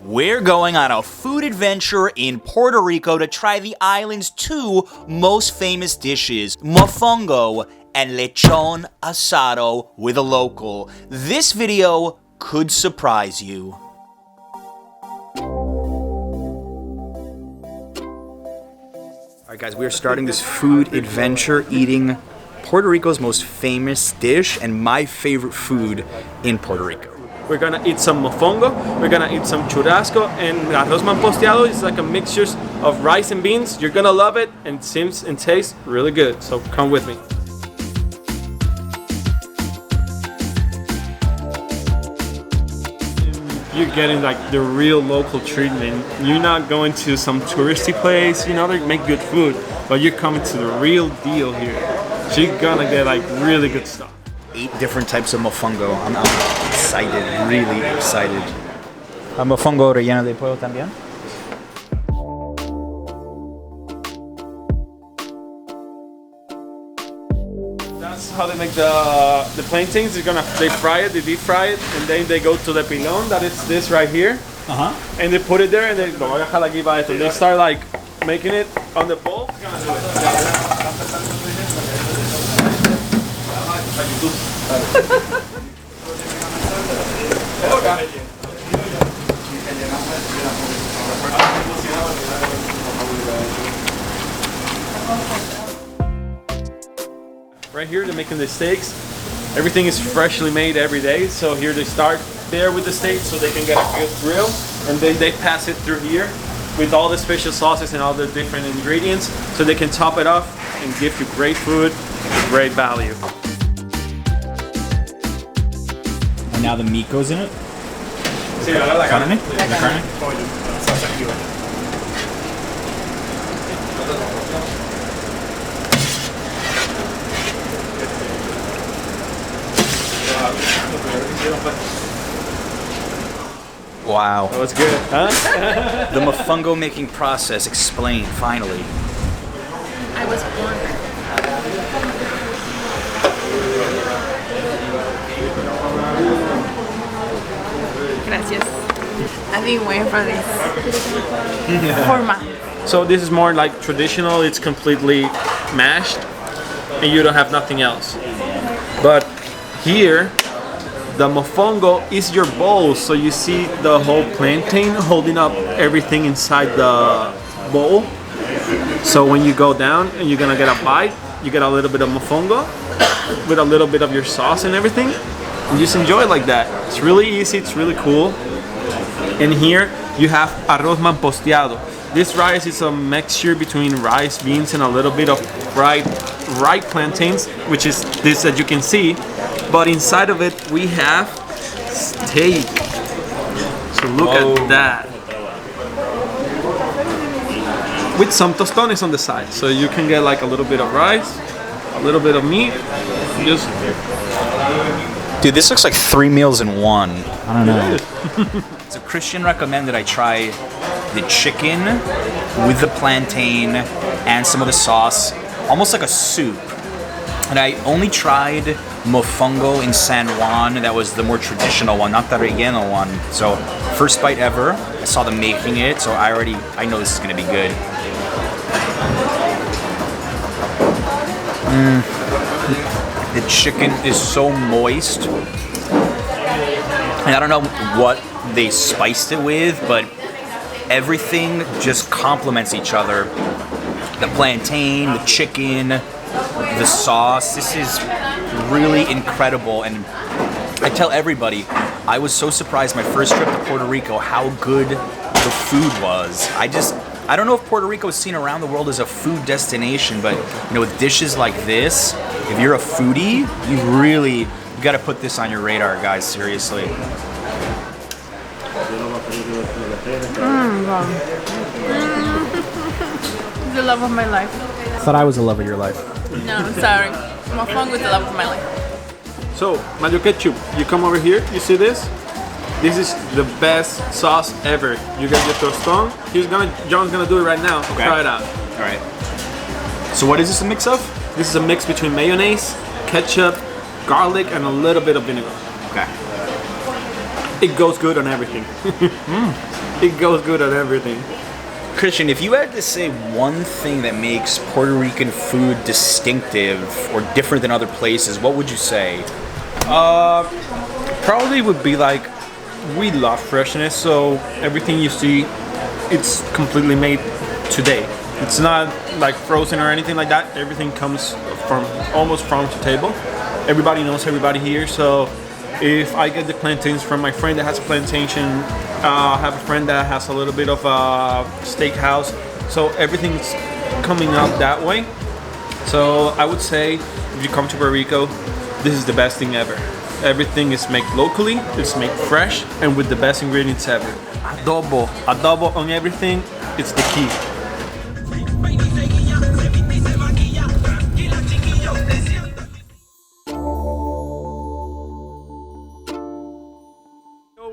We're going on a food adventure in Puerto Rico to try the island's two most famous dishes, Mofongo and Lechon Asado with a local. This video could surprise you. Alright guys, we are starting this food adventure eating Puerto Rico's most famous dish and my favorite food in Puerto Rico. We're gonna eat some mofongo, we're gonna eat some churrasco, and arroz manposteado is like a mixture of rice and beans. You're gonna love it, and it seems and tastes really good, so come with me. You're getting like the real local treatment. You're not going to some touristy place, you know, they make good food, but you're coming to the real deal here. So you're gonna get like really good stuff. 8 different types of mofongo. I'm excited, really excited. Mofongo relleno de pollo también. That's how they make the plantains. They fry it, they deep fry it, and then they go to the pilon. That is this right here. And they put it there, and they go. They start like making it on the bowl. Right here they're making the steaks. Everything is freshly made every day, so here they start there with the steaks so they can get a good grill, and then they pass it through here with all the special sauces and all the different ingredients so they can top it off and give you great food with great value. And now the meat goes in it? Sí, ahora la carne. La carne? Wow. That was good, huh? The mofongo making process explained, finally. I was born. Gracias. I've been waiting for this for months. So this is more like traditional. It's completely mashed, and you don't have nothing else. But here, the mofongo is your bowl, so you see the whole plantain holding up everything inside the bowl. So when you go down and you're gonna get a bite, you get a little bit of mofongo with a little bit of your sauce and everything, and just enjoy it like that. It's really easy, it's really cool. And here you have arroz manposteado. This rice is a mixture between rice, beans, and a little bit of fried ripe plantains, which is this that you can see. But inside of it, we have steak. So look at that. With some tostones on the side. So you can get like a little bit of rice, a little bit of meat. Just... Dude, this looks like 3 meals in one. I don't know. So Christian recommended I try the chicken with the plantain and some of the sauce, almost like a soup. And I only tried mofongo in San Juan. That was the more traditional one, not the relleno one. So first bite ever. I saw them making it, so I know this is gonna be good. The chicken is so moist. And I don't know what they spiced it with, but everything just complements each other. The plantain, the chicken, the sauce. This is really incredible, and I tell everybody, I was so surprised my first trip to Puerto Rico how good the food was. I don't know if Puerto Rico is seen around the world as a food destination, but you know, with dishes like this, if you're a foodie, you got to put this on your radar, guys, seriously. The love of my life. I thought I was the love of your life. No, I'm sorry. Mofongo is the love of my life. So, mayo ketchup, you come over here, you see this? This is the best sauce ever. You get your toston. John's gonna do it right now. Okay. Try it out. All right. So what is this a mix of? This is a mix between mayonnaise, ketchup, garlic, and a little bit of vinegar. Okay. It goes good on everything. it goes good on everything. Christian, if you had to say one thing that makes Puerto Rican food distinctive or different than other places, what would you say? Probably would be like, we love freshness, so everything you see, it's completely made today. It's not like frozen or anything like that. Everything comes from almost farm to table. Everybody knows everybody here, so if I get the plantains from my friend that has a plantation, I have a friend that has a little bit of a steakhouse, so everything's coming out that way. So I would say, if you come to Puerto Rico, this is the best thing ever. Everything is made locally, it's made fresh, and with the best ingredients ever. Adobo on everything, it's the key.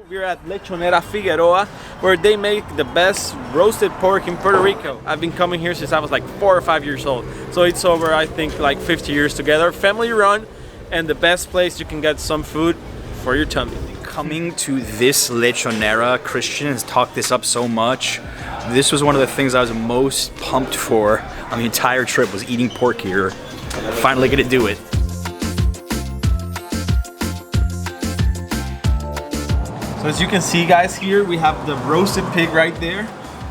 We're at Lechonera Figueroa, where they make the best roasted pork in Puerto Rico. I've been coming here since I was like 4 or 5 years old. So it's over, I think, like 50 years together. Family run, and the best place you can get some food for your tummy. Coming to this lechonera, Christian has talked this up so much. This was one of the things I was most pumped for on the entire trip, was eating pork here. Finally gonna do it. So as you can see, guys, here we have the roasted pig right there.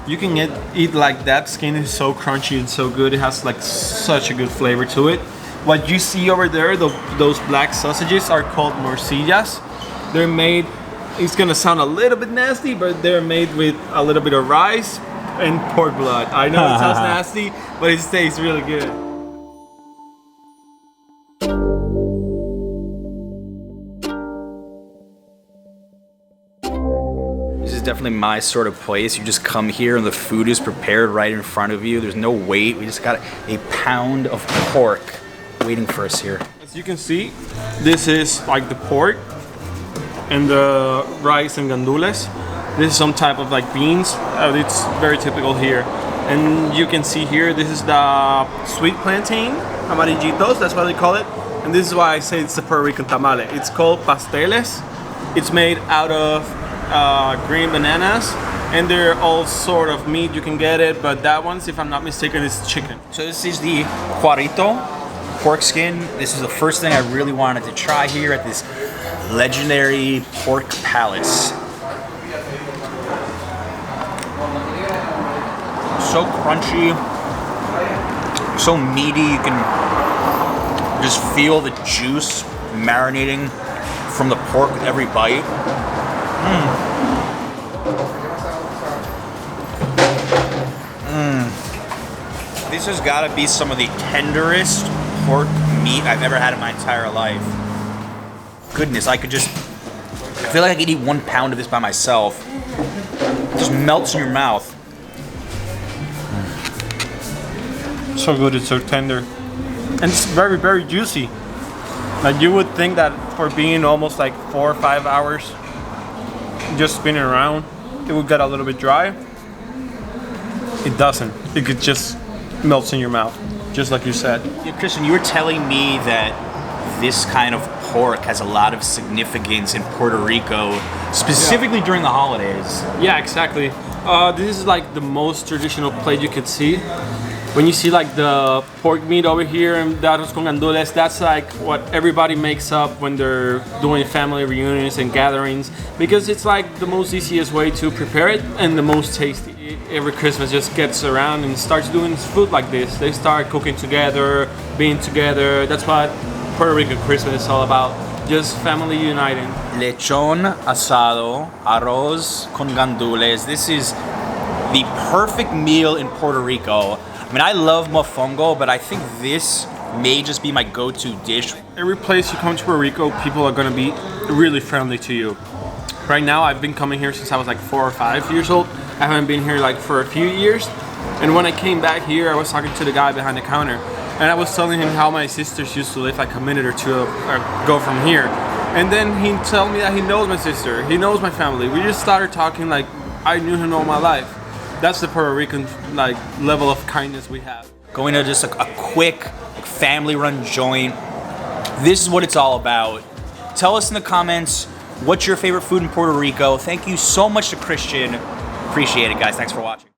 You can eat like that. Skin is so crunchy and so good. It has like such a good flavor to it. What you see over there, those black sausages are called morcillas. They're made, it's gonna sound a little bit nasty, but they're made with a little bit of rice and pork blood. I know it sounds nasty, but it tastes really good. This is definitely my sort of place. You just come here and the food is prepared right in front of you. There's no wait. We just got a pound of pork waiting for us here. As you can see, this is like the pork and the rice and gandules. This is some type of like beans. It's very typical here. And you can see here, this is the sweet plantain, amarillitos, that's what they call it. And this is why I say it's the Puerto Rican tamale. It's called pasteles. It's made out of green bananas, and they're all sort of meat. You can get it, but that one's, if I'm not mistaken, is chicken. So this is the cuarito, pork skin. This is the first thing I really wanted to try here at this legendary pork palace. So crunchy, so meaty. You can just feel the juice marinating from the pork with every bite. This has got to be some of the tenderest pork meat I've ever had in my entire life. Goodness, I feel like I could eat 1 pound of this by myself. It just melts in your mouth. So good, it's so tender. And it's very, very juicy. Like, you would think that for being almost like 4 or 5 hours just spinning around, it would get a little bit dry. It doesn't. It just melts in your mouth, just like you said. Yeah, Christian, you were telling me that this kind of pork has a lot of significance in Puerto Rico, specifically during the holidays. Yeah, exactly. This is like the most traditional plate you could see. When you see like the pork meat over here and the arroz con gandules, that's like what everybody makes up when they're doing family reunions and gatherings, because it's like the most easiest way to prepare it and the most tasty. Every Christmas just gets around and starts doing food like this. They start cooking together, being together. That's what Puerto Rican Christmas is all about. Just family uniting. Lechon asado, arroz con gandules. This is the perfect meal in Puerto Rico. I mean, I love mofongo, but I think this may just be my go-to dish. Every place you come to Puerto Rico, people are gonna be really friendly to you. Right now, I've been coming here since I was like 4 or 5 years old. I haven't been here like for a few years. And when I came back here, I was talking to the guy behind the counter, and I was telling him how my sisters used to live like a minute or two go from here. And then he told me that he knows my sister, he knows my family. We just started talking like I knew him all my life. That's the Puerto Rican like level of kindness we have. Going to just a quick family-run joint. This is what it's all about. Tell us in the comments what's your favorite food in Puerto Rico. Thank you so much to Christian. Appreciate it, guys. Thanks for watching.